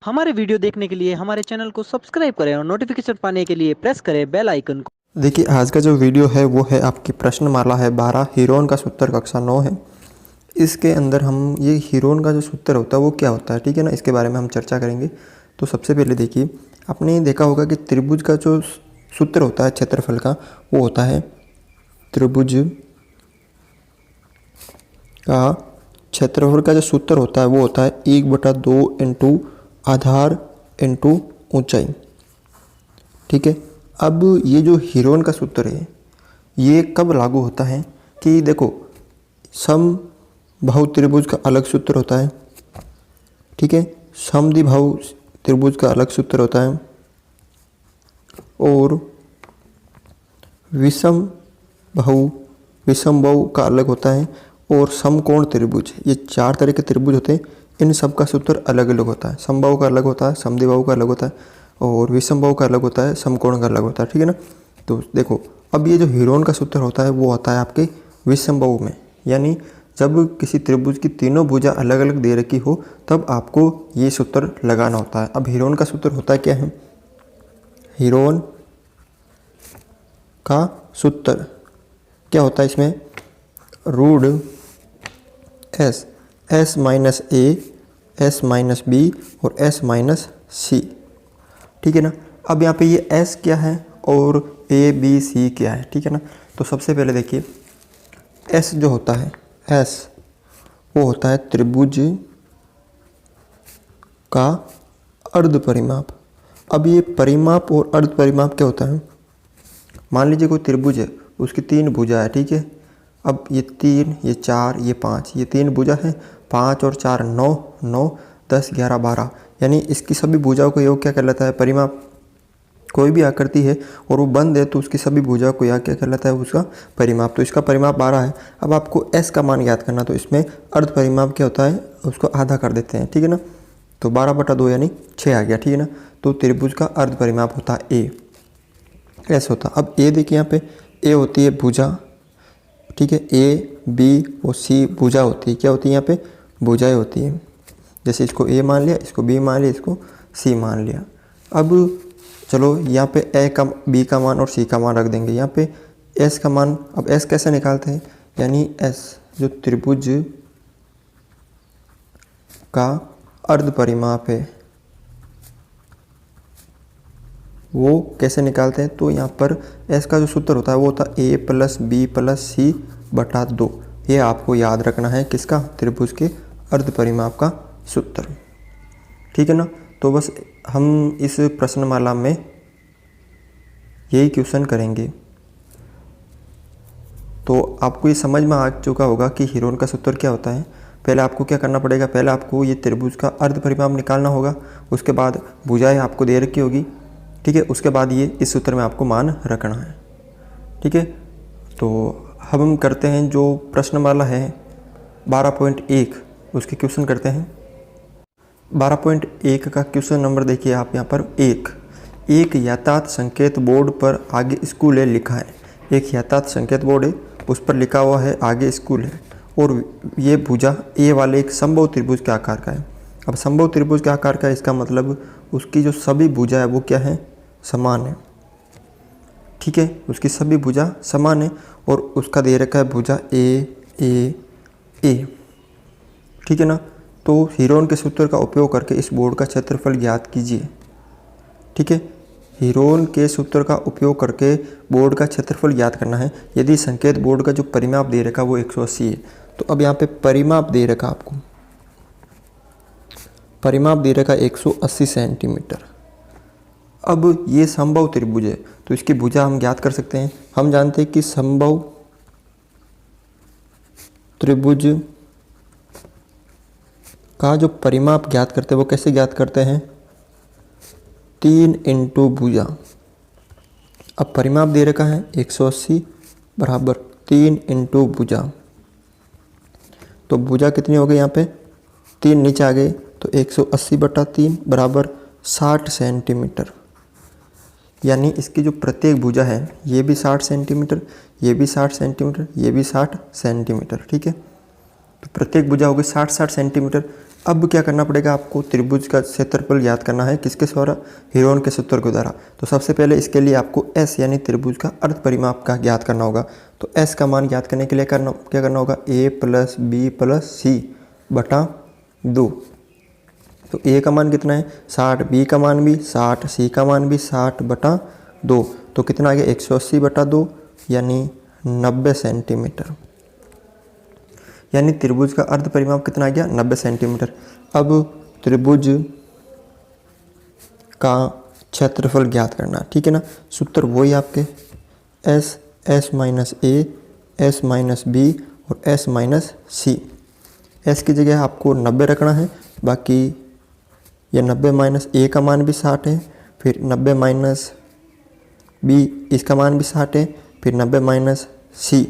हमारे वीडियो देखने के लिए हमारे चैनल को सब्सक्राइब करें और नोटिफिकेशन पाने के लिए प्रेस करें बेल आइकन को। देखिए आज का जो वीडियो है वो है आपकी प्रश्नमाला है 12 हीरोन का सूत्र कक्षा 9 है। इसके अंदर हम ये हीरोन का जो सूत्र होता है वो क्या होता है, ठीक है ना, इसके बारे में हम चर्चा करेंगे। तो सबसे पहले देखिए, आपने देखा होगा कि त्रिभुज का जो सूत्र होता है क्षेत्रफल का वो होता है त्रिभुज का क्षेत्रफल का जो सूत्र होता है वो होता है 1/2 इंटू आधार इंटू ऊंचाई। ठीक है, अब ये जो हीरोन का सूत्र है ये कब लागू होता है कि देखो, समबाहु त्रिभुज का अलग सूत्र होता है, ठीक है, समद्विबाहु त्रिभुज का अलग सूत्र होता है और विषमबाहु का अलग होता है और समकोण त्रिभुज, ये 4 तरह के त्रिभुज होते हैं, इन सब का सूत्र अलग अलग होता है। समबाहु का अलग होता है, समद्विबाहु का अलग होता है और विषमबाहु का अलग होता है, समकोण का अलग होता है, ठीक है ना। तो देखो, अब ये जो हीरोन का सूत्र होता है वो होता है आपके विषमबाहु में, यानी जब किसी त्रिभुज की तीनों भुजा अलग अलग दे रखी हो तब आपको ये सूत्र लगाना होता है। अब हीरोन का सूत्र होता है क्या है, हीरोन का सूत्र क्या होता है, इसमें रूट एस माइनस ए, एस माइनस बी और एस माइनस सी, ठीक है ना। अब यहाँ पे ये एस क्या है और ए बी सी क्या है, ठीक है ना। तो सबसे पहले देखिए, एस जो होता है, एस वो होता है त्रिभुज का अर्ध परिमाप। अब ये परिमाप और अर्ध परिमाप क्या होता है, मान लीजिए कोई त्रिभुज है, उसकी 3 भुजा है, ठीक है। अब ये 3, ये 4, ये 5, ये 3 भुजा है, 5 और 4 9, 9 10 11 12, यानी इसकी सभी भुजाओं का योग क्या कहलाता है, परिमाप। कोई भी आकृति है और वो बंद है तो उसकी सभी भुजाओं को योग क्या कहलाता है, उसका परिमाप। तो इसका परिमाप 12 है। अब आपको एस का मान याद करना, तो इसमें अर्ध परिमाप क्या होता है, उसको आधा कर देते हैं, ठीक है ना। तो 12/2 यानी 6 आ गया, ठीक है ना। तो त्रिभुज का अर्ध परिमाप होता है ए, एस होता। अब ए देखिए, यहाँ पे ए होती है भुजा, ठीक है, ए बी और सी भुजा होती है, क्या होती है यहाँ पे, भुजाएं होती है। जैसे इसको ए मान लिया, इसको बी मान लिया, इसको सी मान लिया। अब चलो यहाँ पे ए का, बी का मान और सी का मान रख देंगे, यहाँ पे एस का मान। अब एस कैसे निकालते हैं, यानी एस जो त्रिभुज का अर्ध परिमाप है वो कैसे निकालते हैं, तो यहाँ पर एस का जो सूत्र होता है वो होता है ए प्लस बी प्लस सी बटा 2। ये आपको याद रखना है, किसका, त्रिभुज के अर्ध परिमाप का सूत्र, ठीक है ना। तो बस हम इस प्रश्नमाला में यही क्वेश्चन करेंगे। तो आपको ये समझ में आ चुका होगा कि हीरोन का सूत्र क्या होता है। पहले आपको क्या करना पड़ेगा, पहले आपको ये त्रिभुज का अर्ध परिमाप निकालना होगा, उसके बाद भुजाएं आपको दे रखी होगी, ठीक है, उसके बाद ये इस सूत्र में आपको मान रखना है, ठीक है। तो हम करते हैं जो प्रश्नमाला है 12.1 उसके क्वेश्चन करते हैं। 12.1 का क्वेश्चन नंबर देखिए आप यहाँ पर, एक यातायात संकेत बोर्ड पर आगे स्कूल है लिखा है। एक यातायात संकेत बोर्ड है, उस पर लिखा हुआ है आगे स्कूल है और ये भुजा ए वाले एक समबाहु त्रिभुज के आकार का है। अब समबाहु त्रिभुज के आकार का, इसका मतलब उसकी जो सभी भुजा है वो क्या है, समान है, ठीक है, उसकी सभी भुजा समान है और उसका दे रखा है भुजा ए ए ए, ठीक है ना। तो हीरोन के सूत्र का उपयोग करके इस बोर्ड का क्षेत्रफल ज्ञात कीजिए, ठीक है। हीरोन के सूत्र का उपयोग करके बोर्ड का क्षेत्रफल ज्ञात करना है। यदि संकेत बोर्ड का जो परिमाप दे रखा वो 180 है, तो अब यहाँ पे परिमाप दे रखा, आपको परिमाप दे रखा 180 सेंटीमीटर। अब ये समबाहु त्रिभुज है तो इसकी भुजा हम ज्ञात कर सकते हैं। हम जानते हैं कि समबाहु त्रिभुज का जो परिमाप ज्ञात करते हैं वो कैसे ज्ञात करते हैं, 3 इंटू भुजा। अब परिमाप दे रखा है 180 बराबर 3 इंटू भुजा, तो भुजा कितनी हो गई, यहाँ पे 3 नीचे आ गए, तो 180/3 बराबर 60 सेंटीमीटर। यानी इसकी जो प्रत्येक भुजा है ये भी 60 सेंटीमीटर, ये भी 60 सेंटीमीटर, ये भी 60 सेंटीमीटर, ठीक है। तो प्रत्येक भुजा होगी 60 सेंटीमीटर। अब क्या करना पड़ेगा आपको, त्रिभुज का क्षेत्रफल ज्ञात करना है किसके द्वारा, हीरोन के सूत्र के द्वारा। तो सबसे पहले इसके लिए आपको एस यानी त्रिभुज का अर्ध परिमाप का ज्ञात करना होगा। तो एस का मान ज्ञात करने के लिए क्या करना होगा, ए प्लस बी प्लस सी बटा 2। तो ए का मान कितना है 60, बी का मान भी 60, सी का मान भी 60 बटा 2। तो कितना आ गया 180 बटा 2 यानी 90 सेंटीमीटर। यानी त्रिभुज का अर्ध परिमाप कितना आ गया 90 सेंटीमीटर। अब त्रिभुज का क्षेत्रफल ज्ञात करना, ठीक है ना। सूत्र वही आपके एस, एस माइनस ए, एस माइनस बी और एस माइनस सी। एस की जगह आपको 90 रखना है, बाकी ये 90 माइनस ए का मान भी 60 है, फिर 90 माइनस बी इसका मान भी 60 है, फिर 90 माइनस सी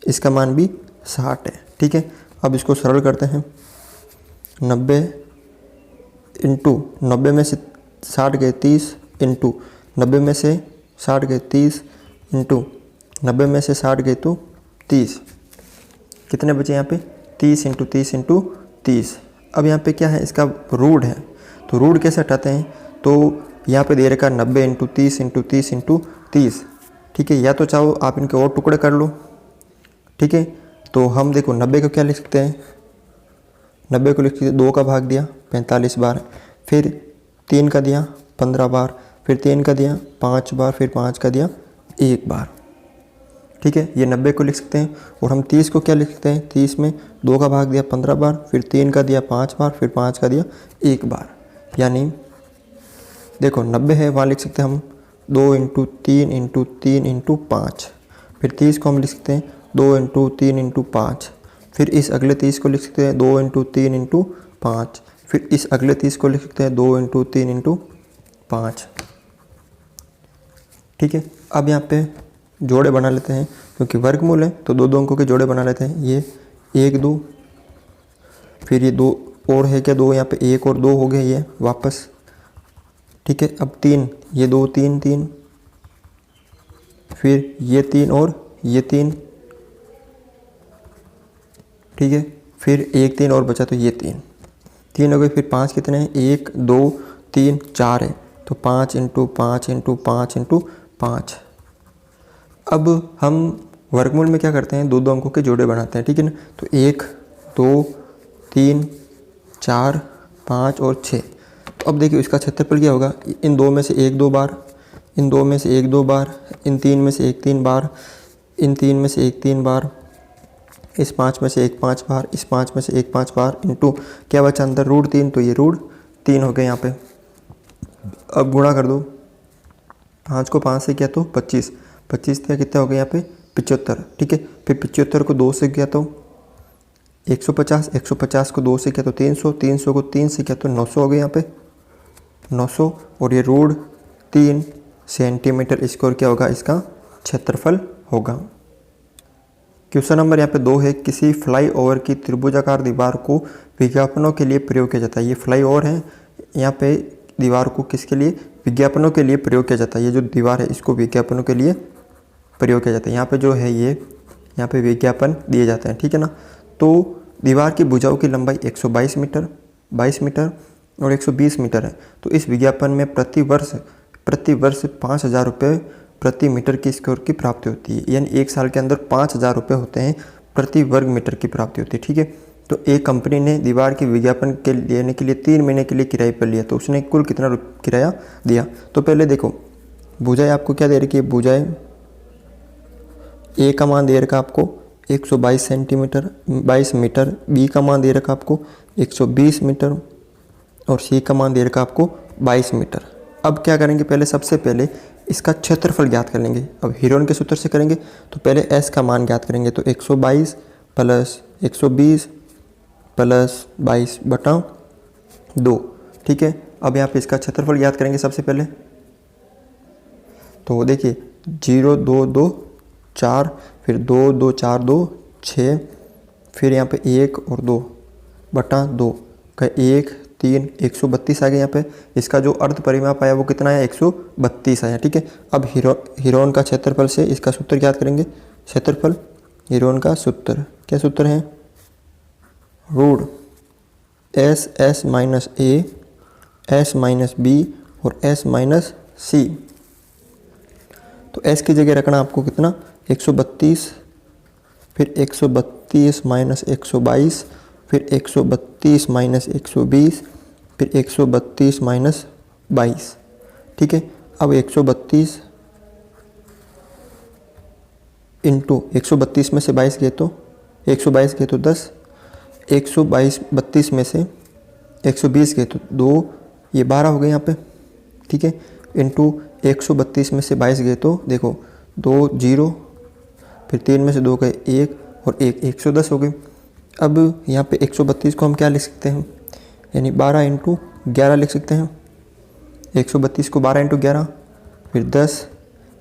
इसका मान भी 60 है, ठीक है। अब इसको सरल करते हैं, 90 इंटू 90 में से 60 गए 30 इंटू 90 में से 60 गए 30 इंटू 90 में से 60 गए तो 30, कितने बचे यहाँ पे 30 इंटू 30 इंटू 30। अब यहाँ पे क्या है, इसका रूट है, तो रूट कैसे हटाते हैं, तो यहाँ पे दे रखा 90 इंटू 30 इंटू 30 इंटू 30, ठीक है। या तो चाहो आप इनके और टुकड़े कर लो, ठीक है। तो हम देखो 90 को क्या लिख सकते हैं, 90 को लिख सकते हैं 2 का भाग दिया 45 बार, फिर 3 का दिया 15 बार, फिर 3 का दिया 5 बार, फिर 5 का दिया 1 बार, ठीक है। ये 90 को लिख सकते हैं। और हम 30 को क्या लिख सकते हैं, 30 में 2 का भाग दिया 15 बार, फिर 3 का दिया 5 बार, फिर 5 का दिया 1 बार। यानी देखो 90 है, वहाँ लिख सकते हैं हम 2 इंटू 3 इंटू 3 इंटू 5। फिर 30 को हम लिख सकते हैं 2 इंटू 3 इंटू 5। फिर इस अगले 30 को लिख सकते हैं 2 इंटू 3 इंटू 5। फिर इस अगले 30 को लिख सकते हैं 2 इंटू 3 इंटू 5, ठीक है। अब यहाँ पे जोड़े बना लेते हैं, क्योंकि वर्गमूल है तो दो अंकों के जोड़े बना लेते हैं। ये 1 2, फिर ये 2 और है क्या 2, यहाँ पे 1 और 2 हो गए ये वापस, ठीक है। अब 3, ये 2 3 3, फिर ये 3 और ये 3, ठीक है। फिर 1 3 और बचा तो ये 3 हो गए। फिर 5 कितने हैं, 1 2 3 4 है, तो 5 इंटू 5 इंटू 5 इंटू 5। अब हम वर्गमूल में क्या करते हैं, दो अंकों के जोड़े बनाते हैं, ठीक है ना। तो 1 2 3 4 5 और 6। तो अब देखिए इसका क्षेत्रफल क्या होगा, इन 2 में से 1 2 बार, इन 2 में से 1 2 बार, इन 3 में से 1 3 बार, इन 3 में से 1 3 बार, इस 5 में से 1 5 बार, इस 5 में से 1 5 बार, इंटू क्या बचा अंदर रूट 3, तो ये रूट 3 हो गए यहाँ पे। अब गुणा कर दो, 5 को 5 से किया तो 25, 25 क्या कितने हो गए यहाँ पे 75, ठीक है। फिर 75 को 2 से किया तो 150, 150 को 2 से किया तो 300, 300 को 3 से किया तो 900 हो गए यहाँ पे 900। और ये रूट 3 सेंटीमीटर स्क्वायर क्या होगा, इसका क्षेत्रफल होगा। क्वेश्चन नंबर यहाँ पे 2 है, किसी फ्लाई ओवर की त्रिभुजाकार दीवार को विज्ञापनों के लिए प्रयोग किया जाता है। ये फ्लाई ओवर है, यहाँ पे दीवार को किसके लिए, विज्ञापनों के लिए प्रयोग किया जाता है। ये जो दीवार है इसको विज्ञापनों के लिए प्रयोग किया जाता है। यहाँ पे जो है ये यहाँ पे विज्ञापन दिए जाते हैं, ठीक है ना। तो दीवार की भुजाओं की लंबाई 122 मीटर 22 मीटर और 120 मीटर है। तो इस विज्ञापन में प्रति वर्ष 5,000 रुपये प्रति मीटर की स्क्वायर की प्राप्ति होती है। यानी 1 साल के अंदर 5,000 रुपये होते हैं प्रति वर्ग मीटर की प्राप्ति होती है, ठीक है। तो एक कंपनी ने दीवार के विज्ञापन के लेने के लिए 3 महीने के लिए किराए पर लिया, तो उसने कुल कितना किराया दिया। तो पहले देखो भुजाएं आपको क्या दे रखी है, भुजाएं ए का मान दे रखा आपको 122 सेंटीमीटर 22 मीटर, बी का मान दे रखा आपको 120 मीटर और सी का मान दे रखा आपको 22 मीटर। अब क्या करेंगे, पहले सबसे पहले इसका क्षेत्रफल ज्ञात कर लेंगे। अब हीरोन के सूत्र से करेंगे, तो पहले एस का मान ज्ञात करेंगे, तो 122 प्लस 120 प्लस 22 बटा 2, ठीक है। अब यहाँ पे इसका क्षेत्रफल ज्ञात करेंगे सबसे पहले, तो देखिए 0 2 2 4, फिर 2 2 4 2 6, फिर यहाँ पे 1 और 2 बटा 2 का 1 3 132 आ गया यहाँ पे। इसका जो अर्ध परिमाप आया वो कितना है, 132 आया, ठीक है। अब हीरोन का क्षेत्रफल से इसका सूत्र ज्ञात करेंगे। क्षेत्रफल हीरोन का सूत्र क्या सूत्र है, रूट एस एस माइनस ए, एस माइनस बी और एस माइनस सी। तो एस की जगह रखना आपको कितना 132, फिर 132 माइनस 122, फिर 132 माइनस 120, फिर 132 माइनस 22। ठीक है, अब 132 इंटू 132 में से 22 गए तो 122 गए तो 10, 122 में से 120 गए तो 2, ये 12 हो गए यहाँ पे। ठीक है, इंटू 132 में से 22 गए तो देखो 2 0, फिर 3 में से 2 गए 1 और 1 110 हो गए। अब यहाँ पे 132 को हम क्या लिख सकते हैं, यानी 12 इंटू 11 लिख सकते हैं। 132 को 12 इंटू 11, फिर 10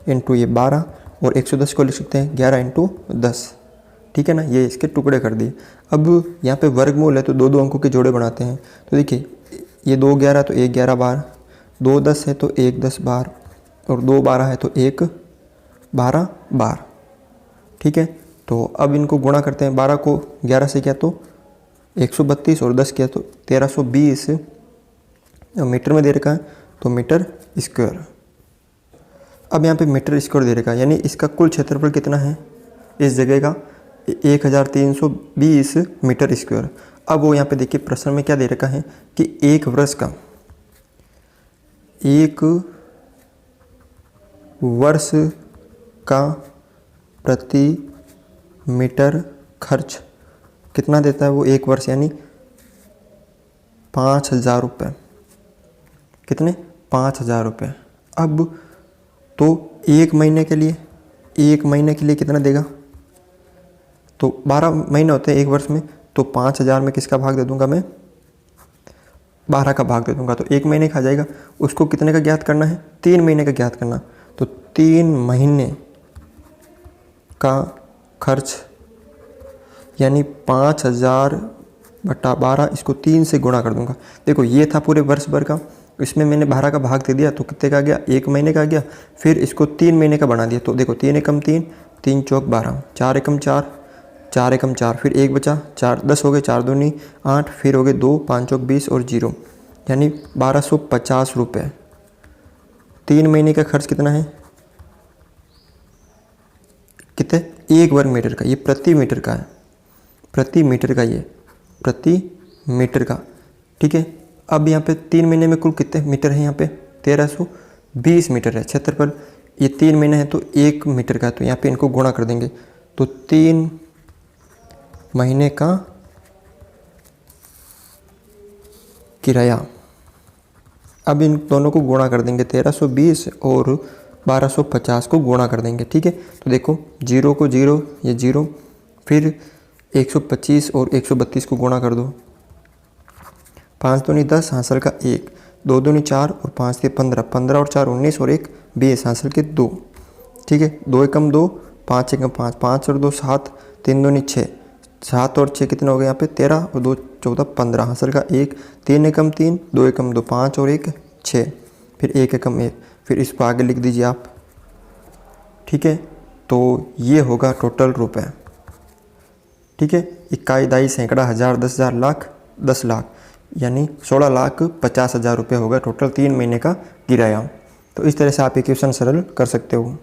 इंटू ये 12, और 110 को लिख सकते हैं 11 इंटू 10। ठीक है ना, ये इसके टुकड़े कर दिए। अब यहाँ पे वर्गमूल है तो दो दो अंकों के जोड़े बनाते हैं। तो देखिए ये 2 11 तो 1 11 बार, 2 10 है तो 1 10 बार, और 2 12 है तो 1 12 बार। ठीक है, तो अब इनको गुणा करते हैं। 12 को 11 से किया तो 132 और 10 किया तो 1320 मीटर में दे रखा है, तो मीटर स्क्वायर। अब यहाँ पे मीटर स्क्वायर दे रखा है, यानी इसका कुल क्षेत्रफल कितना है इस जगह का 1320 मीटर स्क्वायर। अब वो यहाँ पे देखिए प्रश्न में क्या दे रखा है कि एक वर्ष का प्रति मीटर खर्च कितना देता है वो एक वर्ष, यानी 5,000 रुपये। कितने 5,000 रुपये। अब तो एक महीने के लिए कितना देगा, तो 12 महीने होते हैं एक वर्ष में, तो 5,000 में किसका भाग दे दूंगा मैं 12 का भाग दे दूंगा, तो एक महीने का आ जाएगा। उसको कितने का ज्ञात करना है 3 महीने का ज्ञात करना, तो 3 महीने का खर्च यानी 5,000 बटा 12, इसको 3 से गुणा कर दूंगा। देखो ये था पूरे वर्ष भर का, इसमें मैंने 12 का भाग दे दिया तो कितने का आ गया एक महीने का आ गया। फिर इसको 3 महीने का बना दिया, तो देखो 3 एकम 3, 3 चौक 12, 4 एकम 4, 4 एकम 4, फिर 1 बचा 4, 10 हो गए, 4 दूनी 8, फिर हो गए 2, 5 चौक 20 और 0, यानी 1250 रुपये। 3 महीने का खर्च कितना है, कितने 1 वर्ग मीटर का, ये प्रति मीटर का है, प्रति मीटर का, ये प्रति मीटर का। ठीक है, अब यहाँ पे 3 महीने में कुल कितने मीटर है, यहाँ पे 1320 मीटर है क्षेत्रफल। ये 3 महीने है तो 1 मीटर का, तो यहाँ पे इनको गुणा कर देंगे, तो 3 महीने का किराया। अब इन दोनों को गुणा कर देंगे, 1320 और 1250 को गुणा कर देंगे। ठीक है, तो देखो 0 को 0, ये 0, फिर 125 और 132 को गुणा कर दो, 5 दूनी 10, हासिल का 1, 2 दूनी 4 और 5 से 15, 15 और 4 19 और 1 20, हासिल के 2। ठीक है, 2 एकम 2, 5 एकम 5, 5 और 2 7, 3 दूनी 6, 7 और 6 कितने हो गए यहाँ पे 13 और 2 14 15, हासिल का 1, 3 एकम 3, 2 एकम 2 5 और 1 6, फिर 1 एकम 1, फिर इसको आगे लिख दीजिए आप। ठीक है, तो ये होगा टोटल रुपए। ठीक है, इकाई दाई सैकड़ा हज़ार 10,000 लाख 10 लाख, यानी 16,50,000 रुपये होगा टोटल 3 महीने का किराया। तो इस तरह से आप ये क्वेश्चन सरल कर सकते हो।